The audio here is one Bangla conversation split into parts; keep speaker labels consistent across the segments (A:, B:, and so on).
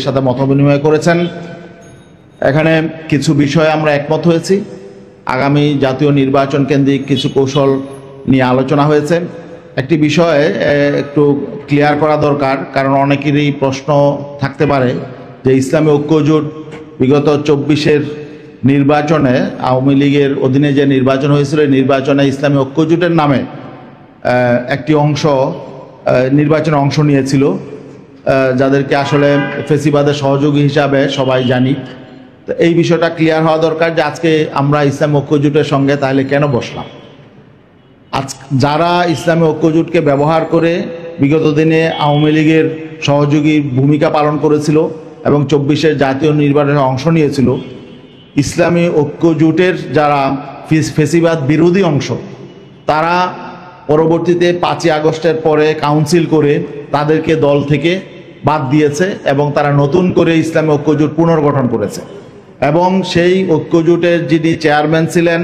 A: সাথে মত বিনিময় করেছেন। এখানে কিছু বিষয়ে আমরা একমত হয়েছি। আগামী জাতীয় নির্বাচন কেন্দ্রিক কিছু কৌশল নিয়ে আলোচনা হয়েছে। একটি বিষয়ে একটু ক্লিয়ার করা দরকার, কারণ অনেকেরই প্রশ্ন থাকতে পারে যে ইসলামী ঐক্যজোট বিগত 24-এর নির্বাচনে আওয়ামী লীগের অধীনে যে নির্বাচন হয়েছিল, নির্বাচনে ইসলামী ঐক্যজোটের নামে একটি অংশ নির্বাচনে অংশ নিয়েছিল, যাদেরকে আসলে ফেসিবাদের সহযোগী হিসাবে সবাই জানি। তো এই বিষয়টা ক্লিয়ার হওয়া দরকার যে আজকে আমরা ইসলামী ঐক্যজোটের সঙ্গে তাহলে কেন বসলাম। আজ যারা ইসলামী ঐক্যজোটকে ব্যবহার করে বিগত দিনে আওয়ামী লীগের সহযোগী ভূমিকা পালন করেছিল এবং 24-এর জাতীয় নির্বাচনে অংশ নিয়েছিল, ইসলামী ঐক্যজোটের যারা ফেসিবাদ বিরোধী অংশ, তারা পরবর্তীতে 5ই আগস্টের পরে কাউন্সিল করে তাদেরকে দল থেকে বাদ দিয়েছে এবং তারা নতুন করে ইসলামী ঐক্যজোট পুনর্গঠন করেছে। এবং সেই ঐক্যজোটের যিনি চেয়ারম্যান ছিলেন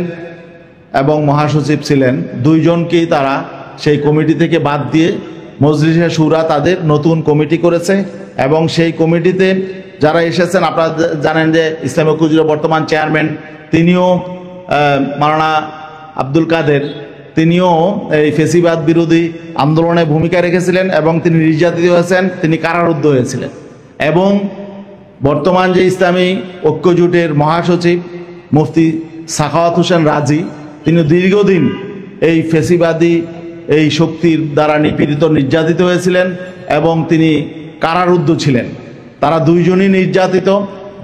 A: এবং মহাসচিব ছিলেন, দুইজনকেই তারা সেই কমিটি থেকে বাদ দিয়ে মজলিসে শুরা তাদের নতুন কমিটি করেছে। এবং সেই কমিটিতে যারা এসেছেন, আপনারা জানেন যে ইসলামী ঐক্যজোটের বর্তমান চেয়ারম্যান তিনিও মাওলানা আব্দুল কাদের, তিনিও এই ফেসিবাদ বিরোধী আন্দোলনে ভূমিকা রেখেছিলেন এবং তিনি নির্যাতিত হয়েছেন, তিনি কারারুদ্ধ হয়েছিলেন। এবং বর্তমান যে ইসলামী ঐক্যজোটের মহাসচিব মুফতি সাখাওয়াত হোসেন রাজি, তিনি দীর্ঘদিন এই ফেসিবাদী এই শক্তির দ্বারা নিপীড়িত নির্যাতিত হয়েছিলেন এবং তিনি কারারুদ্ধ ছিলেন। তারা দুইজনই নির্যাতিত,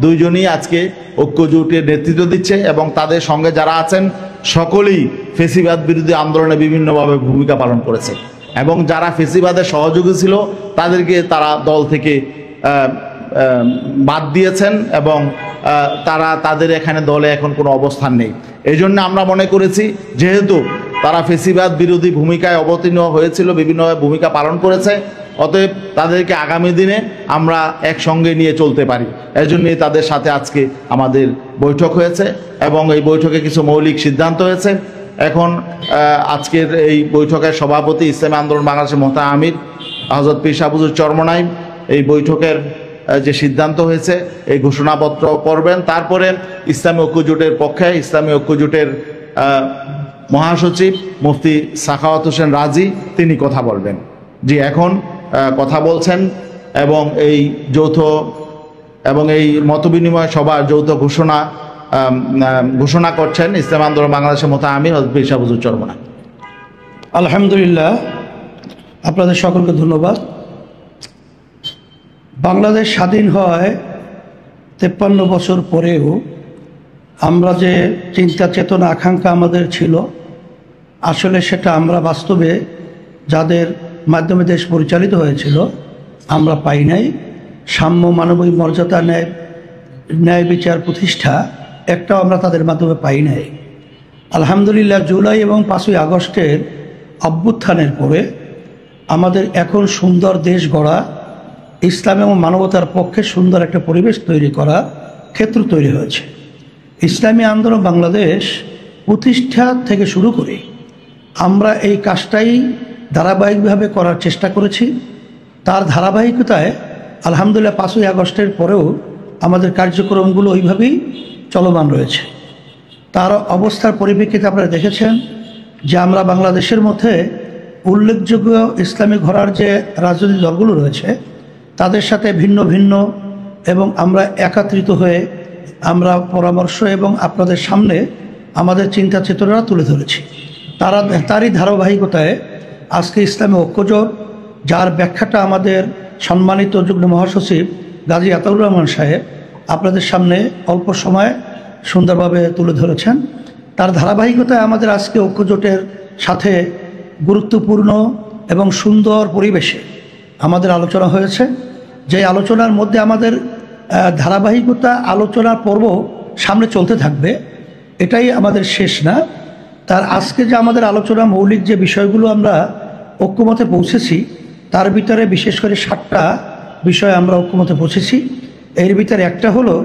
A: দুইজনই আজকে ঐক্যজোটের নেতৃত্ব দিচ্ছে এবং তাদের সঙ্গে যারা আছেন সকলেই ফেসিবাদ বিরোধী আন্দোলনে বিভিন্নভাবে ভূমিকা পালন করেছে। এবং যারা ফেসিবাদের সহযোগী ছিল তাদেরকে তারা দল থেকে বাদ দিয়েছেন এবং তাদের এখানে দলে এখন কোনো অবস্থান নেই। এই জন্য আমরা মনে করেছি, যেহেতু তারা ফেসিবাদ বিরোধী ভূমিকায় অবতীর্ণ হয়েছিল, বিভিন্নভাবে ভূমিকা পালন করেছে, অতএব তাদেরকে আগামী দিনে আমরা একসঙ্গে নিয়ে চলতে পারি। এজন্যই তাদের সাথে আজকে আমাদের বৈঠক হয়েছে এবং এই বৈঠকে কিছু মৌলিক সিদ্ধান্ত হয়েছে। এখন আজকের এই বৈঠকের সভাপতি ইসলামী আন্দোলন বাংলাদেশের মোহতারাম আমির হযরত পীর সাহেব হুজুর চরমনাই এই বৈঠকের যে সিদ্ধান্ত হয়েছে এই ঘোষণাপত্র পড়বেন। তারপরে ইসলামী ঐক্যজোটের পক্ষে ইসলামী ঐক্যজোটের মহাসচিব মুফতি সাখাওয়াত হোসেন রাজি তিনি কথা বলবেন। জি, এখন কথা বলছেন এবং এই যৌথ এবং এই মতবিনিময় সভার যৌথ ঘোষণা করছেন ইসলামী আন্দোলন বাংলাদেশের মোহতারাম আমির হযরত পীর সাহেব হুজুর চরমনাই।
B: আলহামদুলিল্লাহ, আপনাদের সকলকে ধন্যবাদ। বাংলাদেশ স্বাধীন হয় 53 বছর পরেও আমরা যে চিন্তা চেতনা আকাঙ্ক্ষা আমাদের ছিল, আসলে সেটা আমরা বাস্তবে যাদের মাধ্যমে দেশ পরিচালিত হয়েছিল আমরা পাই নাই। সাম্য, মানবিক মর্যাদা, ন্যায় বিচার প্রতিষ্ঠা একটাও আমরা তাদের মাধ্যমে পাই নাই। আলহামদুলিল্লাহ, জুলাই এবং 5ই আগস্টের অভ্যুত্থানের পরে আমাদের এখন সুন্দর দেশ গড়া, ইসলাম এবং মানবতার পক্ষে সুন্দর একটা পরিবেশ তৈরি করা ক্ষেত্র তৈরি হয়েছে। ইসলামী আন্দোলন বাংলাদেশ প্রতিষ্ঠা থেকে শুরু করে আমরা এই কাজটাই ধারাবাহিকভাবে করার চেষ্টা করেছি। তার ধারাবাহিকতায় আলহামদুলিল্লাহ 5ই আগস্টের পরেও আমাদের কার্যক্রমগুলো ওইভাবেই চলমান রয়েছে। তার অবস্থার পরিপ্রেক্ষিতে আপনারা দেখেছেন যে আমরা বাংলাদেশের মধ্যে উল্লেখযোগ্য ইসলামী ঘরানার যে রাজনৈতিক দলগুলো রয়েছে তাদের সাথে ভিন্ন ভিন্ন এবং আমরা একত্রিত হয়ে আমরা পরামর্শ এবং আপনাদের সামনে আমাদের চিন্তা চেতনা তুলে ধরেছি। তারই ধারাবাহিকতায় আজকে ইসলামী ঐক্যজোট, যার ব্যাখ্যাটা আমাদের সম্মানিত যুগ্ম মহাসচিব গাজী আতাউর রহমান সাহেব আপনাদের সামনে অল্প সময়ে সুন্দরভাবে তুলে ধরেছেন, তার ধারাবাহিকতায় আমাদের আজকে ঐক্যজোটের সাথে গুরুত্বপূর্ণ এবং সুন্দর পরিবেশে আমাদের আলোচনা হয়েছে। যে আলোচনার মধ্যে আমাদের ধারাবাহিকতা আলোচনার পর্ব সামনে চলতে থাকবে, এটাই আমাদের শেষ না। তার আজকে যে আমাদের আলোচনা মৌলিক যে বিষয়গুলো আমরা ঐক্যমতে পৌঁছেছি, তার ভিতরে বিশেষ করে 7টা বিষয় আমরা ঐক্যমতে পৌঁছেছি। এর ভিতরে একটা হলো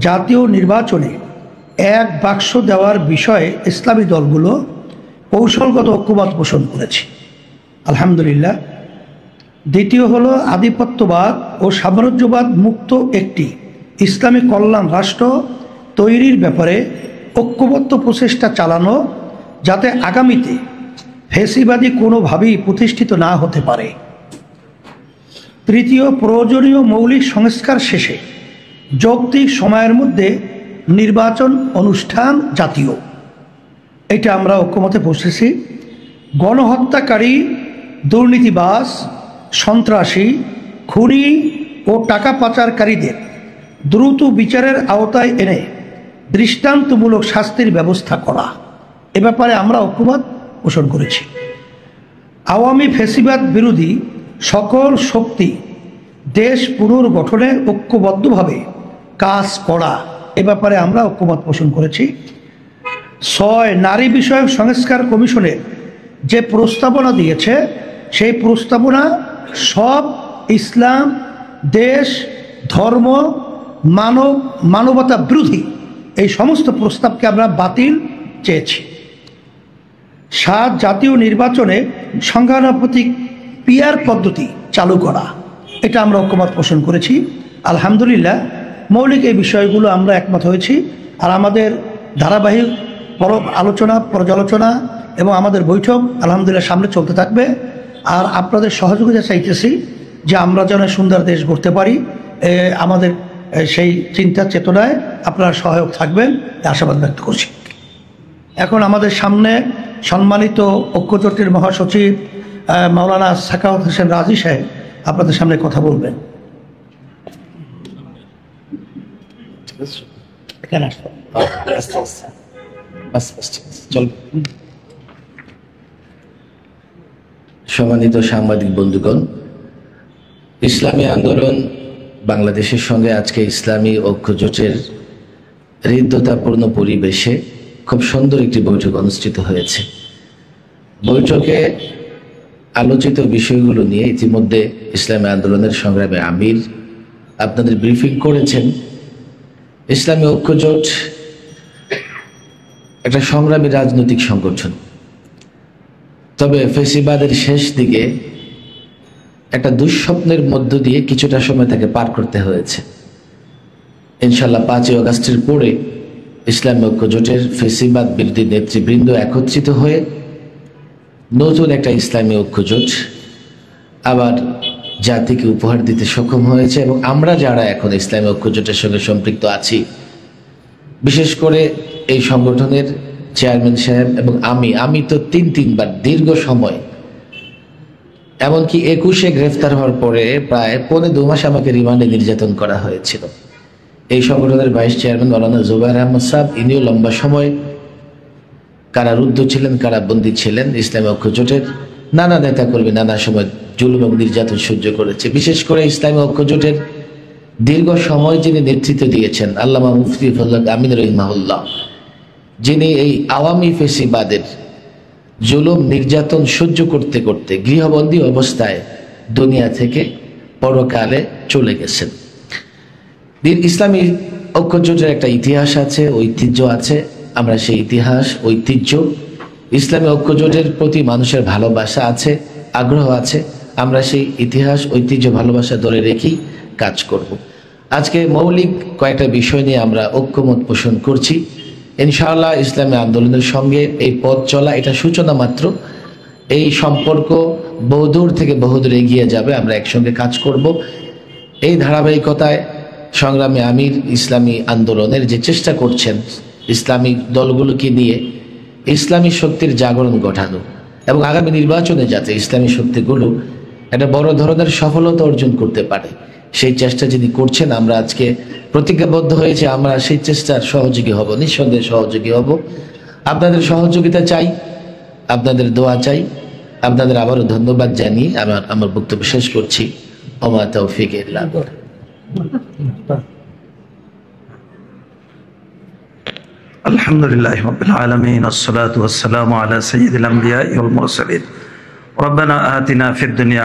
B: জাতীয় নির্বাচনে 1 বাক্স দেওয়ার বিষয়ে ইসলামী দলগুলো কৌশলগত ঐক্যমত পোষণ করেছে। আলহামদুলিল্লাহ, দ্বিতীয় হলো আধিপত্যবাদ ও সাম্রাজ্যবাদ মুক্ত একটি ইসলামী কল্যাণ রাষ্ট্র তৈরির ব্যাপারে ঐক্যবদ্ধ প্রচেষ্টা চালানো, যাতে আগামীতে ফ্যাসিবাদী কোনোভাবেই প্রতিষ্ঠিত না হতে পারে। তৃতীয়, প্রয়োজনীয় মৌলিক সংস্কার শেষে যৌক্তিক সময়ের মধ্যে নির্বাচন অনুষ্ঠান জাতীয়। এটা আমরা ঐক্যমতে পৌঁছেছি। গণহত্যাকারী, দুর্নীতিবাজ, সন্ত্রাসী, খুনি ও টাকা পাচারকারীদের দ্রুত বিচারের আওতায় এনে দৃষ্টান্তমূলক শাস্তির ব্যবস্থা করা, এ ব্যাপারে আমরা ঐক্যমত পোষণ করেছি। আওয়ামী ফ্যাসিবাদ বিরোধী সকল শক্তি দেশ পুনর্গঠনে ঐক্যবদ্ধভাবে কাজ করা, এ ব্যাপারে আমরা ঐক্যমত পোষণ করেছি। 6, নারী বিষয়ক সংস্কার কমিশনের যে প্রস্তাবনা দিয়েছে সেই প্রস্তাবনা সব ইসলাম, দেশ, ধর্ম, মানবতা বিরোধী, এই সমস্ত প্রস্তাবকে আমরা বাতিল চেয়েছি। 7, জাতীয় নির্বাচনে সংখ্যানুপাতিক পিআর পদ্ধতি চালু করা, এটা আমরা ঐক্যমত পোষণ করেছি। আলহামদুলিল্লাহ মৌলিক এই বিষয়গুলো আমরা একমত হয়েছি। আর আমাদের ধারাবাহিক আলোচনা, পর্যালোচনা এবং আমাদের বৈঠক আলহামদুলিল্লাহ সামনে চলতে থাকবে। আর আপনাদের সহযোগিতা চাইতেছি যে আমরা যেন সুন্দর দেশ গড়তে পারি, আমাদের সেই চিন্তা চেতনায় আপনারা সহায়ক থাকবেন, আশাবাদ ব্যক্ত করছি। এখন আমাদের সামনে সম্মানিত ঐক্যজোটের মহাসচিব মাওলানা সাখাওয়াত হোসেন রাজি সাহেব আপনাদের সামনে কথা বলবেন।
C: সম্মানিত সাংবাদিক বন্ধুগণ, ইসলামী আন্দোলন বাংলাদেশের সঙ্গে আজকে ইসলামী ঐক্যজোটের হৃদ্যতাপূর্ণ পরিবেশে খুব সুন্দর একটি বৈঠক অনুষ্ঠিত হয়েছে। বৈঠকে আলোচিত বিষয়গুলো নিয়ে ইতিমধ্যে ইসলামী আন্দোলনের সংগ্রামী আমির আপনাদের ব্রিফিং করেছেন। ইসলামী ঐক্যজোট একটা সংগ্রামী রাজনৈতিক সংগঠন, তবে ফ্যাসিবাদের শেষ দিকে একটা দুঃস্বপ্নের মধ্য দিয়ে কিছুটা সময় তাকে পার করতে হয়েছে। ইনশাল্লাহ 5ই আগস্টের পরে ইসলামী ঐক্যজোটের ফ্যাসিবাদ বিরোধী নেতৃবৃন্দ একত্রিত হয়ে নতুন একটা ইসলামী ঐক্যজোট আবার জাতিকে উপহার দিতে সক্ষম হয়েছে। এবং আমরা যারা এখন ইসলামী ঐক্যজোটের সঙ্গে সম্পৃক্ত আছি, বিশেষ করে এই সংগঠনের চেয়ারম্যান সাহেব এবং আমি তো তিনবার দীর্ঘ সময়, এমনকি 21-এ গ্রেফতার হওয়ার পরে প্রায় 2.25 মাস আমাকে রিমান্ডে নির্যাতন করা হয়েছিল। এই সংগঠনের ভাইস চেয়ারম্যান মাওলানা জুবায়ের আহমদ সাহেব, ইনিও লম্বা সময় কারারুদ্ধ ছিলেন, কারাবন্দী ছিলেন। ইসলামী ঐক্যজোটের নানা নেতাকর্মী নানা সময় জুলুম এবং নির্যাতন সহ্য করেছে। বিশেষ করে ইসলামী ঐক্যজোটের দীর্ঘ সময় যিনি নেতৃত্ব দিয়েছেন আল্লামা মুফতি ফজল আমিন রহিমাহুল্লাহ, যিনি এই আওয়ামী ফ্যাসিবাদের জুলুম নির্যাতন সহ্য করতে করতে গৃহবন্দী অবস্থায় দুনিয়া থেকে পরকালে চলে গেছেন। ইসলামী ঐক্যজোটের একটা ইতিহাস আছে, ঐতিহ্য আছে। আমরা সেই ইতিহাস, ঐতিহ্য, ইসলামী ঐক্যজোটের প্রতি মানুষের ভালোবাসা আছে, আগ্রহ আছে। আমরা সেই ইতিহাস, ঐতিহ্য, ভালোবাসা ধরে রেখেই কাজ করব। আজকে মৌলিক কয়েকটা বিষয় নিয়ে আমরা ঐক্যমত পোষণ করছি। ইনশাআল্লাহ ইসলামী আন্দোলনের সঙ্গে এই পথ চলা এটা সূচনা মাত্র। এই সম্পর্ক বহুদূর থেকে বহুদূর এগিয়ে যাবে, আমরা একসঙ্গে কাজ করব। এই ধারাবাহিকতায় সংগ্রামী আমির ইসলামী আন্দোলনের যে চেষ্টা করছেন ইসলামী দলগুলোকে নিয়ে ইসলামী শক্তির জাগরণ ঘটানো এবং আগামী নির্বাচনে যাতে ইসলামী শক্তিগুলো একটা বড় ধরনের সফলতা অর্জন করতে পারে, সেই চেষ্টা যিনি করছেন, আমরা আজকে প্রতিজ্ঞাবদ্ধ হয়েছে আমরা সেই চেষ্টার সহযোগী হব, নিঃসন্দেহে সহযোগী হব। আপনাদের সহযোগিতা চাই, আপনাদের দোয়া চাই। আপনাদের আবারও ধন্যবাদ জানিয়ে আমার বক্তব্য শেষ করছি। ওমা তৌফিক ইল্লা বিল্লাহ।
D: আলহামদুলিল্লাহি রাব্বিল আলামিন, আসসালাতু ওয়াসসালামু আলা সাইয়্যিদিল আমবিয়া'i ওয়াল মুরসালিন। রব্বানা আতিনা ফিদ দুনিয়া